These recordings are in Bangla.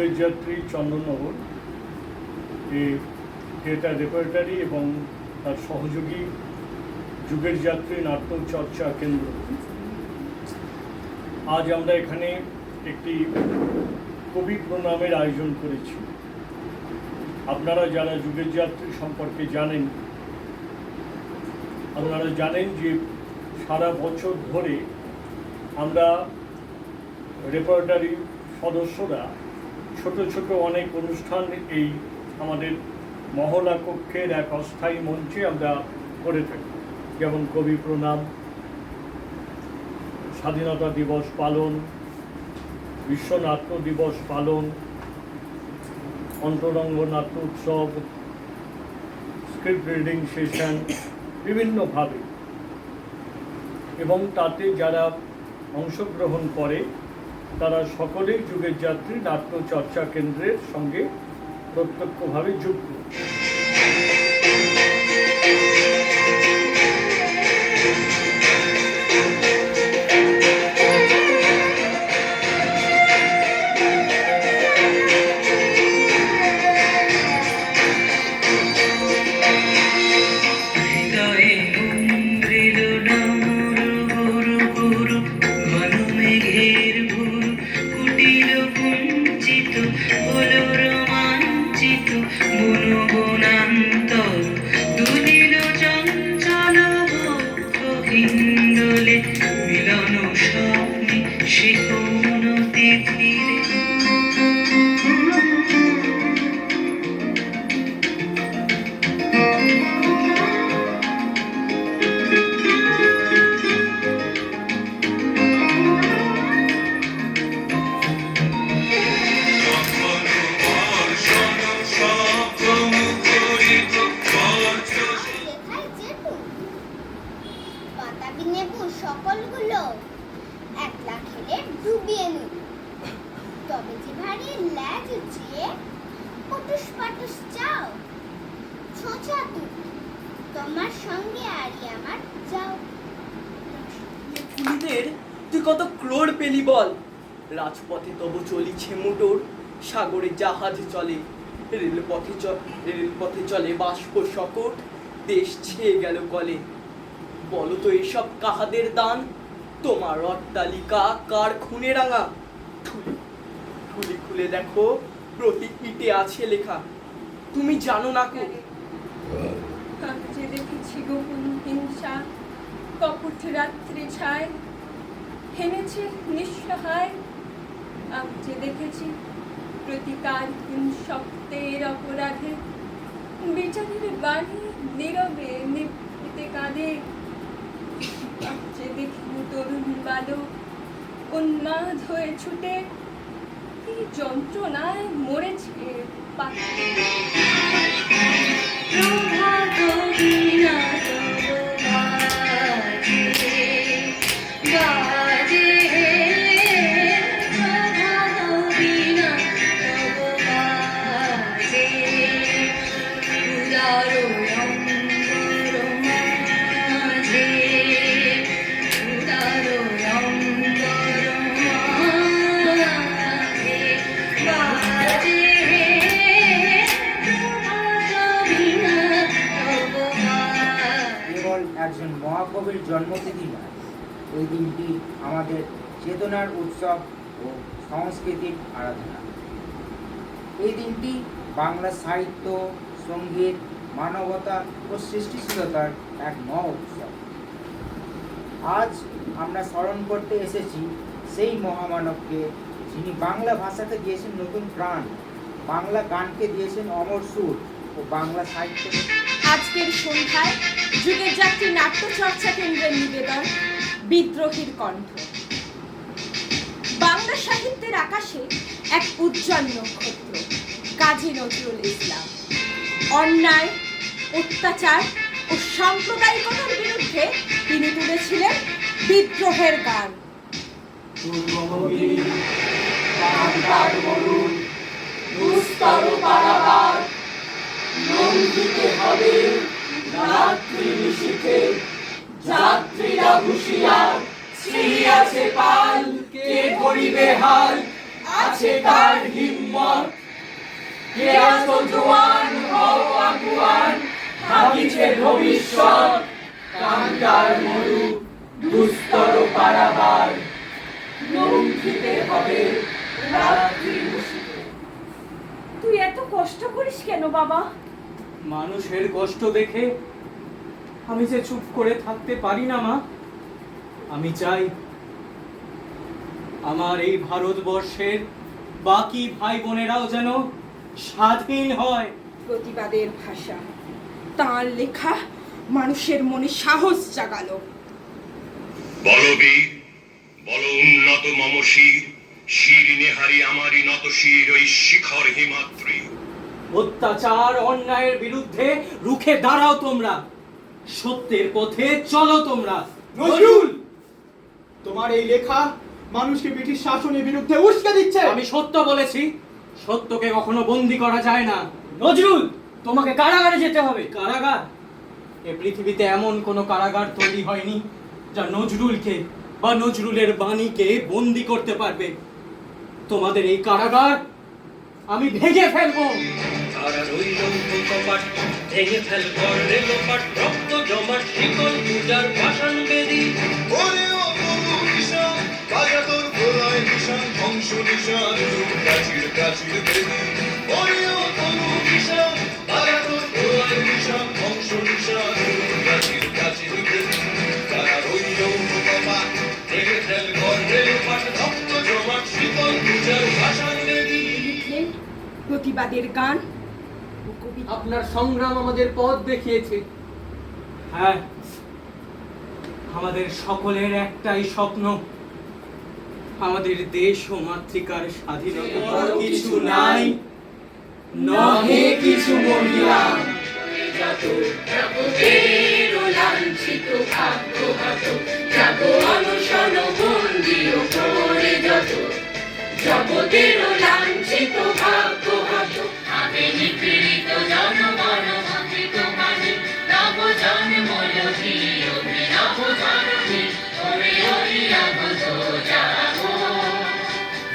যুগের যাত্রী চন্দননগর থিয়েটার রেপার্টারি এবং তার সহযোগী যুগের যাত্রী নাট্য চর্চা কেন্দ্র। আজ আমরা এখানে একটি কবি প্রণামের আয়োজন করেছি। আপনারা যারা যুগের যাত্রী সম্পর্কে জানেন, আপনারা জানেন যে সারা বছর ধরে আমরা রেপার্টারি সদস্যরা ছোট ছোট অনেক অনুষ্ঠান এই আমাদের মহলা কক্ষের এক অস্থায়ী মঞ্চে আমরা করে থাকি, যেমন কবি প্রণাম, স্বাধীনতা দিবস পালন, বিশ্ব নাট্য দিবস পালন, অন্তরঙ্গ নাট্য উৎসব, স্ক্রিপ্ট রিডিং সেশন, বিভিন্নভাবে। এবং তাতে যারা অংশগ্রহণ করে তারা সকলেই যুগের যাত্রী নাট্য চর্চা কেন্দ্রের সঙ্গে প্রত্যক্ষভাবে যুক্ত। সকলগুলো একলা খেলে ডুবিয়ে নিল, তবে যে ভারী ল্যাজ উঠিয়ে পটুস পাটুস চাও ছোঁচা তোমার সঙ্গে আরি আমার যাও। ফুলিদের তুই কত ক্রোড় পেলি বল? রাজপথে তবু চলিছে মোটর, সাগরে জাহাজ চলে, রেলপথে চলে বাষ্প সকট, দেশ ছেয়ে গেল কলে। বলো তো এসব কাহাদের দান? তোমার অট্টালিকা কার খুনে রাঙা? ঠুলি খুলে দেখো, প্রতি ইটে আছে লেখা। তুমি জানো না কো? যে দেখেছি গোপন হিংসা, কপট রাত্রি ছায় হেনেছে নিঃসহায়। আমি যে দেখেছি প্রতিকারহীন শব্দের অপরাধে, বিচারের বাণী নীরবে নিভৃতে কাঁদে। যে দেখি তরুণ বালক উন্মাদ হয়ে ছুটে, কি যন্ত্রণায় মরেছে পাখি। একজন মহাকবির জন্মতিথি নয়, এই দিনটি আমাদের চেতনার উৎসব ও সংস্কৃতির আরাধনা। এই দিনটি বাংলা সাহিত্য, সঙ্গীত, মানবতা ও সৃষ্টিশীলতার এক মহা উৎসব। আজ আমরা স্মরণ করতে এসেছি সেই মহামানবকে, যিনি বাংলা ভাষাকে দিয়েছেন নতুন প্রাণ, বাংলা গানকে দিয়েছেন অমর সুর ও বাংলা সাহিত্য। আজকের সন্ধ্যায় যুগের যাত্রী নাট্য চর্চা কেন্দ্রের নিবেদন বিদ্রোহীর কণ্ঠ। বাংলা সাহিত্যের আকাশে এক উজ্জ্বল নক্ষত্র কাজী নজরুল ইসলাম। অন্যায়, অত্যাচার ও সাম্প্রদায়িকতার বিরুদ্ধে তিনি তুলেছিলেন বিদ্রোহের গান। যাত্রীরা হুঁশিয়ার, শ্রী আছে পাল, কে করিবে হাল, আছে তার হিম্মত। মত কে আছো জোয়ান হও আগুয়ান ভাবিছে ভবিষ্যৎ কান্তার মরু দুস্তর পারাবার লঙ্ঘিতে হবে রাত্রি বসিতে। তুই এত কষ্ট করিস কেন বাবা? মানুষের কষ্ট দেখে আমি যে চুপ করে থাকতে পারি না মা। আমি চাই আমার এই ভারতবর্ষের বাকি ভাই বোনেরাও যেন স্বাধীন হয়। প্রতিবাদের ভাষা, তার লেখা মানুষের মনে সাহস জাগালো। বলবীর বল উন্নত মম শির শির নেহারি আমারি নত শির ওই শিখর হিমাদ্রি। অত্যাচার অন্যায়ের বিরুদ্ধে রুখে দাঁড়াও তোমরা, সত্যের পথে চলো তোমরা। নজরুল, তোমার এই লেখা মানুষকে ব্রিটিশ শাসনের বিরুদ্ধে উস্কে দিচ্ছে। আমি সত্য বলেছি, সত্যকে কখনো বন্দী করা যায় না। নজরুল, তোমাকে কারাগারে যেতে হবে। কারাগার? এ পৃথিবীতে এমন কোনো কারাগার তৈরি হয়নি যা নজরুলকে বা নজরুলের বাণীকে বন্দী করতে পারবে। তোমাদের এই কারাগার আমি ভেঙে ফেলবো। তারা রইল কপাট ভেঙে ফেল করলে লোপাট রক্ত জমাট শিকল পূজার ভাষণ বেদি। ওরে ও তরু নিশান বাজা তোর গোলায় নিশান ধ্বংস নিশান প্রাচীর প্রাচীর বেদি। ওরে ও তরু নিশান বাজা তোর গোলায় নিশান ধ্বংস নিশান প্রাচীর প্রাচীর বেদি। তারা রইল কপাট ভেঙে ফেল করলে লোপাট রক্ত জমাট শিকল পূজার ভাষণ বেদি। লিখলেন প্রতিবাদের গান ও কবিতা। আপনার সংগ্রাম আমাদের পথ দেখিয়েছে। হ্যাঁ, আমাদের সকলের একটাই স্বপ্ন, আমাদের দেশ ও মাতৃকার স্বাধীনতা। আর কিছু নাই, নহে কিছু মরিলাম। লাঞ্ছিত ভাগ্যঘাত জাগ অনশন বন্দী ও করে যত জগতের লাঞ্ছিত ভাগ্যঘাত আমি নিপীড়িত জনগণ ভাবিত মানে নব জন্ময় নব জননী ওরে ওরিয়া বধ জাগো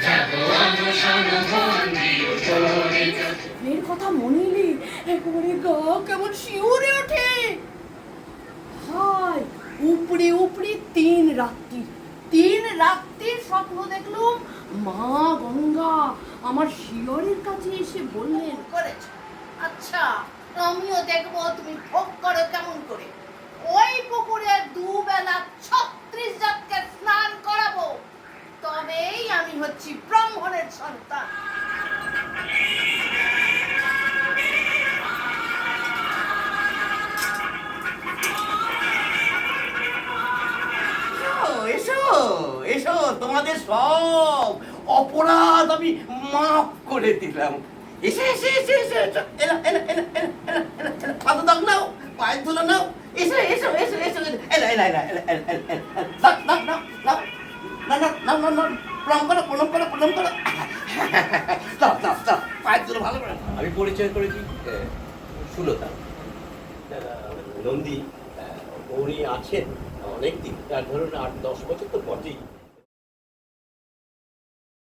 জাগো অনশন বন্দী ও করে যত। এর কথা মনে এলে একেবারে গা কেমন শিউরে ওঠে। হায়, উপরে উপরে 3 রাত্রির স্বপ্ন দেখলুম মা গঙ্গা আমার শিয়রের কাছে এসে বললেন করেছে। আচ্ছা, আমিও দেখবো তুমি ভোগ করো কেমন করে। ওই পুকুরে 2 বেলা 36 জাতকে স্নান করাবো, তবেই আমি হচ্ছি ব্রাহ্মণের সন্তান। এসো এসো, তোমাদের সব অপরাধ আমি মাফ করে দিলাম। এসে এসে এসে এসে এসো, এলা এলা এলা এলা এলা এলা এলা পাদু দাগ নাও, পায়ের ধুলো নাও। এসো এসো এসো এসো, এলা এলা এলা এলা এলা এলা দাগ নাও নাও নাও না না নাও নাও নাও, প্রণাম করো প্রণাম করো প্রণাম করো। দাও দাও দাও, পায়ের ধুলো ভালো করে। আমি পরিচয় করেছি সুলতা নন্দী। উনি আছেন অনেক দিন, ধরুন 8-10 বছর তো বটেই।